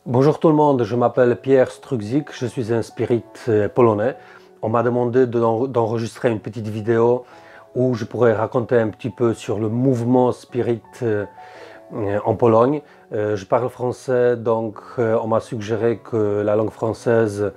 Bonjour tout le monde, je m'appelle Pierre Strudzik, je suis un spirit polonais. On m'a demandé d'enregistrer une petite vidéo où je pourrais raconter un petit peu sur le mouvement spirit en Pologne. Je parle français, donc on m'a suggéré que la langue française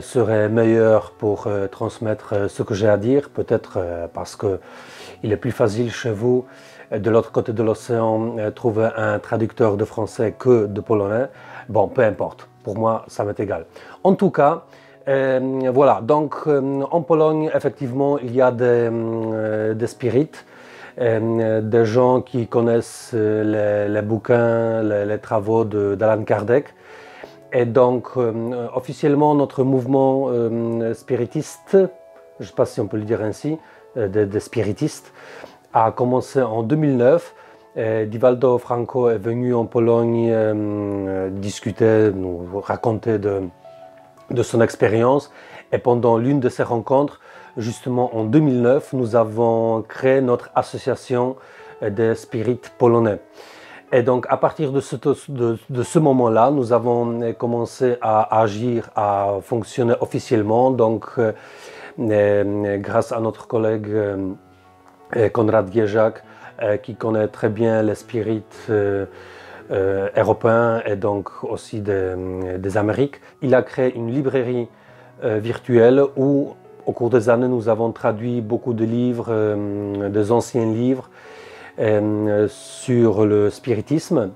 serait meilleure pour transmettre ce que j'ai à dire, peut-être parce qu'il est plus facile chez vous, de l'autre côté de l'océan, trouver un traducteur de français que de polonais. Bon, peu importe, pour moi ça m'est égal. En tout cas, voilà, donc en Pologne, effectivement, il y a des spirites, des gens qui connaissent les bouquins, les travaux d'Alan Kardec. Et donc, officiellement, notre mouvement spiritiste, je ne sais pas si on peut le dire ainsi, des spiritistes, a commencé en 2009. Divaldo Franco est venu en Pologne discuter, nous raconter de son expérience. Et pendant l'une de ces rencontres, justement en 2009, nous avons créé notre association des spirites polonais. Et donc à partir de ce moment-là, nous avons commencé à agir, à fonctionner officiellement. Donc grâce à notre collègue Konrad Gieżak, qui connaît très bien les spirites européens et donc aussi des Amériques. Il a créé une librairie virtuelle où, au cours des années, nous avons traduit beaucoup de livres, des anciens livres sur le spiritisme.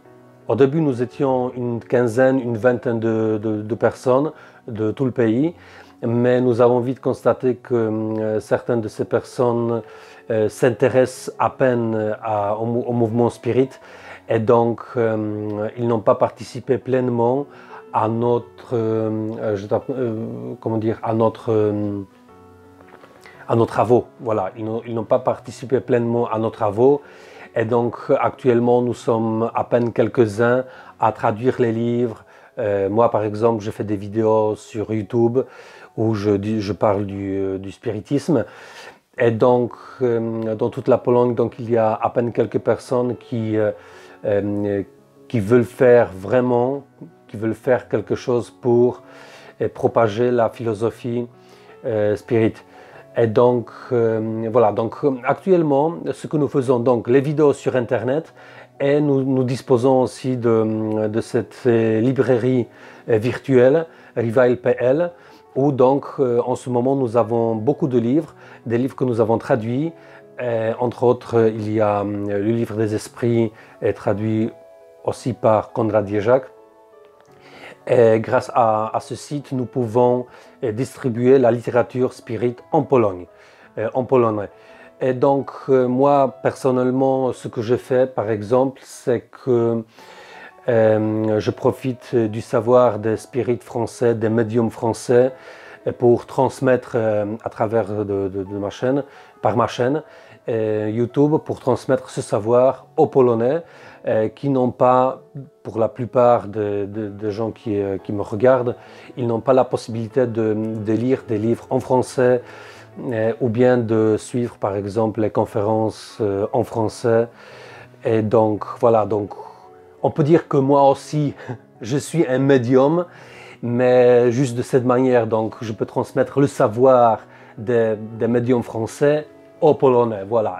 Au début, nous étions une quinzaine, une vingtaine de personnes de tout le pays, mais nous avons vite constaté que certaines de ces personnes s'intéressent à peine au mouvement spirit et donc ils n'ont pas participé pleinement à notre, à nos travaux. Voilà, ils n'ont pas participé pleinement à nos travaux. Et donc actuellement, nous sommes à peine quelques-uns à traduire les livres. Moi, par exemple, je fais des vidéos sur YouTube où je parle du spiritisme. Et donc, dans toute la Pologne, donc, il y a à peine quelques personnes qui veulent faire vraiment, qui veulent faire quelque chose pour propager la philosophie spirit. Et donc, voilà, donc actuellement, ce que nous faisons, donc les vidéos sur Internet, et nous disposons aussi de cette librairie virtuelle, Reveil.pl, où donc en ce moment nous avons beaucoup de livres, des livres que nous avons traduits. Entre autres, il y a le livre des esprits, traduit aussi par Konrad Gieżak. Et grâce à ce site, nous pouvons distribuer la littérature spirit en Pologne, en polonais. Et donc, moi, personnellement, ce que je fais, par exemple, c'est que je profite du savoir des spirites français, des médiums français, pour transmettre à travers ma chaîne, par ma chaîne YouTube, pour transmettre ce savoir aux Polonais qui n'ont pas, pour la plupart des gens qui me regardent, ils n'ont pas la possibilité de lire des livres en français ou bien de suivre par exemple les conférences en français. Et donc voilà, donc on peut dire que moi aussi je suis un médium, mais juste de cette manière, donc je peux transmettre le savoir des médiums français aux Polonais, voilà.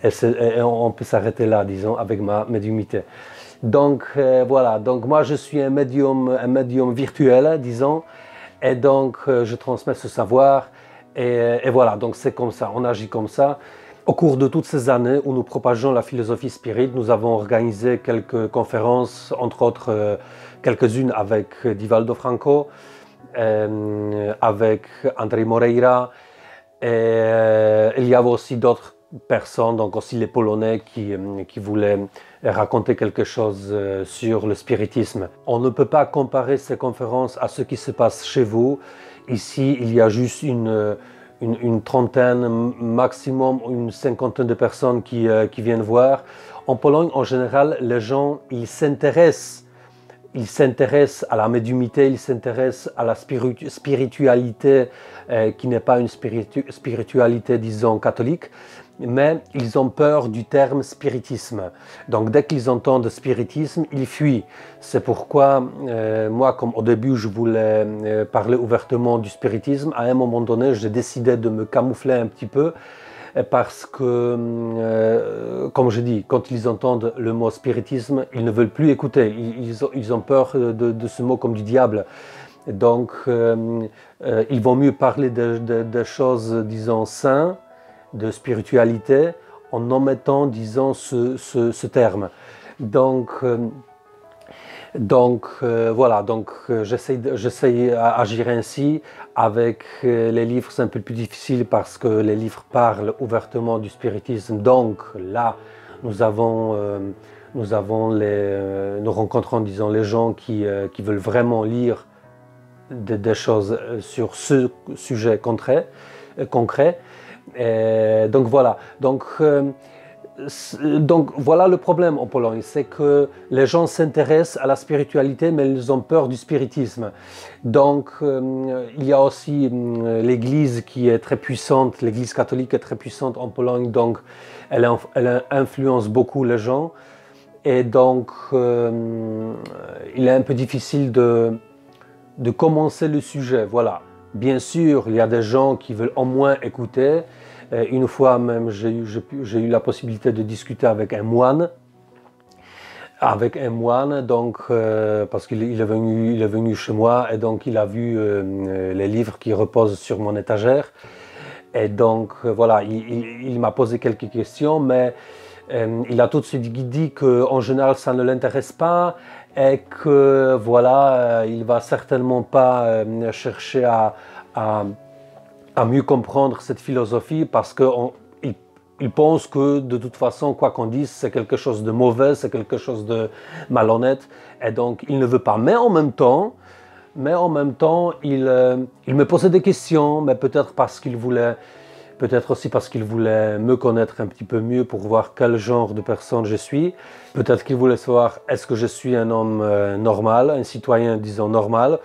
Et on peut s'arrêter là, disons, avec ma médiumité. Donc voilà, donc moi je suis un médium virtuel, disons, et donc je transmets ce savoir, et voilà, donc c'est comme ça, on agit comme ça. Au cours de toutes ces années où nous propageons la philosophie spirit, nous avons organisé quelques conférences, entre autres quelques-unes avec Divaldo Franco, avec Andrzej Moreira, et il y avait aussi d'autres personnes, donc aussi les Polonais qui voulaient raconter quelque chose sur le spiritisme. On ne peut pas comparer ces conférences à ce qui se passe chez vous. Ici, il y a juste une trentaine, maximum une cinquantaine de personnes qui viennent voir. En Pologne, en général, les gens, ils s'intéressent à la médiumité, ils s'intéressent à la spiritualité qui n'est pas une spiritualité, disons, catholique. mais ils ont peur du terme spiritisme. Donc dès qu'ils entendent spiritisme, ils fuient. C'est pourquoi moi, comme au début je voulais parler ouvertement du spiritisme, à un moment donné j'ai décidé de me camoufler un petit peu parce que, comme je dis, quand ils entendent le mot spiritisme, ils ne veulent plus écouter. Ils ont peur de ce mot comme du diable. Donc ils vont mieux parler de choses, disons, saintes, de spiritualité, en omettant, disons, ce terme. Donc, voilà, j'essaie d'agir ainsi. Avec les livres, c'est un peu plus difficile parce que les livres parlent ouvertement du spiritisme. Donc là, nous rencontrons, disons, les gens qui veulent vraiment lire des choses sur ce sujet concret. Donc voilà. Donc voilà le problème en Pologne, c'est que les gens s'intéressent à la spiritualité, mais ils ont peur du spiritisme. Donc il y a aussi l'Église qui est très puissante, l'Église catholique est très puissante en Pologne, donc elle influence beaucoup les gens. Et donc il est un peu difficile de commencer le sujet, voilà. Bien sûr, il y a des gens qui veulent au moins écouter. Une fois même, j'ai eu la possibilité de discuter avec un moine. Donc, parce qu'il est venu chez moi et donc il a vu les livres qui reposent sur mon étagère. Et donc, voilà, il m'a posé quelques questions, mais il a tout de suite dit qu'en général, ça ne l'intéresse pas et que, voilà, il ne va certainement pas chercher à mieux comprendre cette philosophie parce qu'il pense que de toute façon, quoi qu'on dise, c'est quelque chose de mauvais, c'est quelque chose de malhonnête et donc il ne veut pas. Mais en même temps, il me posait des questions, mais peut-être aussi parce qu'il voulait me connaître un petit peu mieux pour voir quel genre de personne je suis. Peut-être qu'il voulait savoir est-ce que je suis un homme normal, un citoyen, disons, normal,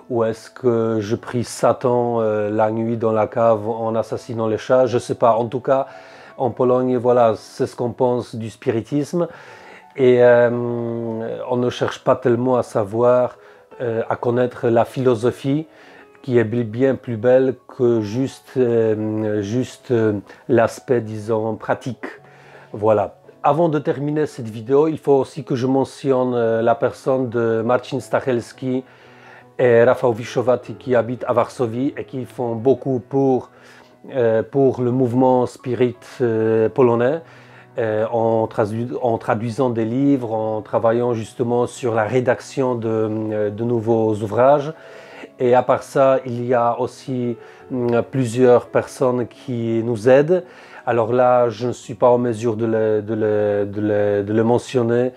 ou est-ce que je prie Satan la nuit dans la cave en assassinant les chats? Je ne sais pas. En tout cas, en Pologne, voilà, c'est ce qu'on pense du spiritisme. Et on ne cherche pas tellement à savoir, à connaître la philosophie qui est bien plus belle que juste l'aspect, disons, pratique. Voilà. Avant de terminer cette vidéo, il faut aussi que je mentionne la personne de Marcin Stachelski et Rafał Wiszowaty qui habitent à Varsovie et qui font beaucoup pour le mouvement spirit polonais, en traduisant des livres, en travaillant justement sur la rédaction de nouveaux ouvrages. Et à part ça, il y a aussi plusieurs personnes qui nous aident. Alors là, je ne suis pas en mesure de les mentionner.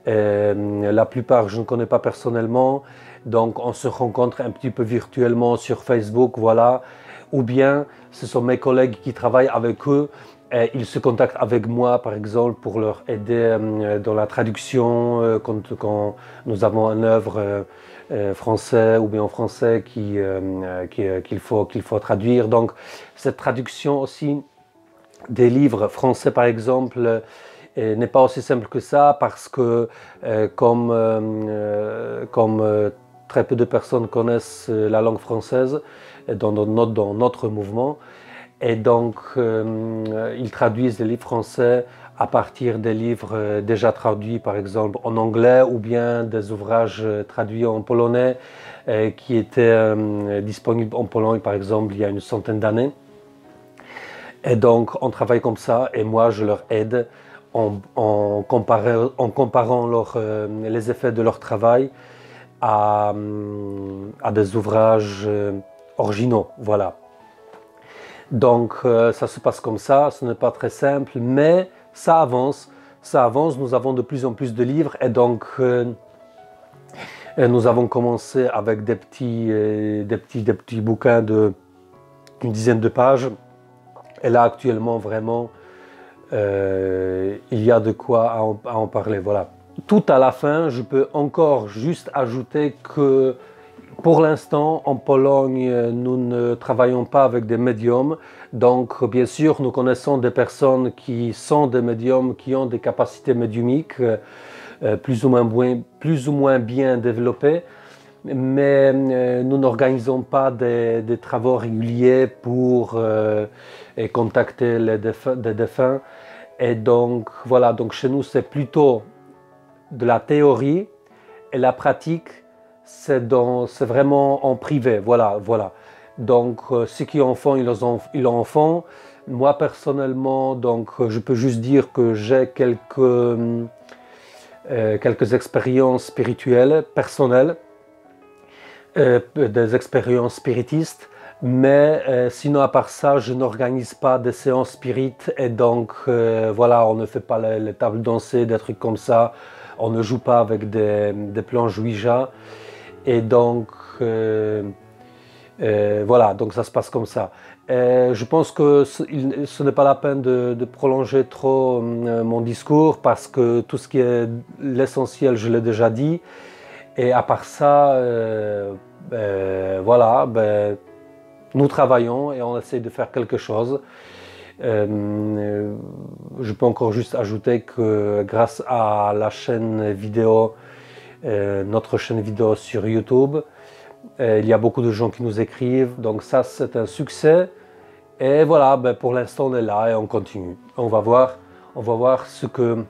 La plupart, je ne connais pas personnellement. Donc, on se rencontre un petit peu virtuellement sur Facebook, voilà. Ou bien, ce sont mes collègues qui travaillent avec eux. Et ils se contactent avec moi, par exemple, pour leur aider dans la traduction quand nous avons une œuvre français ou bien en français qu'il faut traduire. Donc, cette traduction aussi des livres français, par exemple, n'est pas aussi simple que ça parce que comme très peu de personnes connaissent la langue française dans notre mouvement, et donc ils traduisent les livres français à partir des livres déjà traduits, par exemple en anglais, ou bien des ouvrages traduits en polonais qui étaient disponibles en Pologne, par exemple, il y a une centaine d'années. Et donc on travaille comme ça, et moi je leur aide en comparant les effets de leur travail à des ouvrages originaux, voilà. Donc ça se passe comme ça, ce n'est pas très simple, mais ça avance, nous avons de plus en plus de livres, et donc nous avons commencé avec des petits bouquins d'une dizaine de pages, et là actuellement vraiment il y a de quoi à en parler, voilà. Tout à la fin, je peux encore juste ajouter Pour l'instant, en Pologne, nous ne travaillons pas avec des médiums. Donc, bien sûr, nous connaissons des personnes qui sont des médiums, qui ont des capacités médiumiques plus ou moins bien développées. Mais nous n'organisons pas des travaux réguliers pour contacter des défunts. Et donc, voilà, donc chez nous, c'est plutôt de la théorie et la pratique. C'est vraiment en privé, voilà. Donc, ceux qui en font, ils en font. Moi, personnellement, donc, je peux juste dire que j'ai quelques expériences spirituelles, personnelles, des expériences spiritistes. Mais sinon, à part ça, je n'organise pas de séances spirites. Et donc, voilà, on ne fait pas les tables dansées, des trucs comme ça. On ne joue pas avec des planches Ouija. Et donc, voilà, donc ça se passe comme ça. Je pense que ce n'est pas la peine de prolonger trop mon discours parce que tout ce qui est l'essentiel, je l'ai déjà dit. Et à part ça, voilà, nous travaillons et on essaie de faire quelque chose. Je peux encore juste ajouter que grâce à la chaîne vidéo, notre chaîne vidéo sur YouTube, il y a beaucoup de gens qui nous écrivent, donc ça c'est un succès. Et voilà, pour l'instant on est là et on continue. On va voir ce que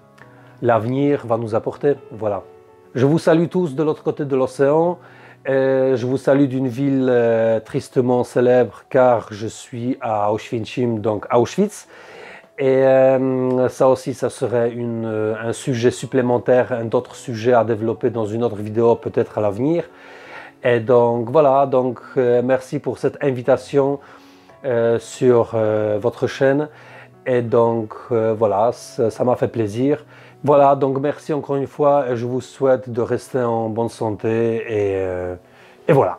l'avenir va nous apporter. Voilà. Je vous salue tous de l'autre côté de l'océan. Je vous salue d'une ville tristement célèbre car je suis à Oświęcim, donc à Auschwitz. Et ça aussi, ça serait un sujet supplémentaire, un autre sujet à développer dans une autre vidéo peut-être à l'avenir. Et donc voilà, donc merci pour cette invitation sur votre chaîne. Et donc voilà, ça m'a fait plaisir. Voilà, donc merci encore une fois et je vous souhaite de rester en bonne santé et voilà.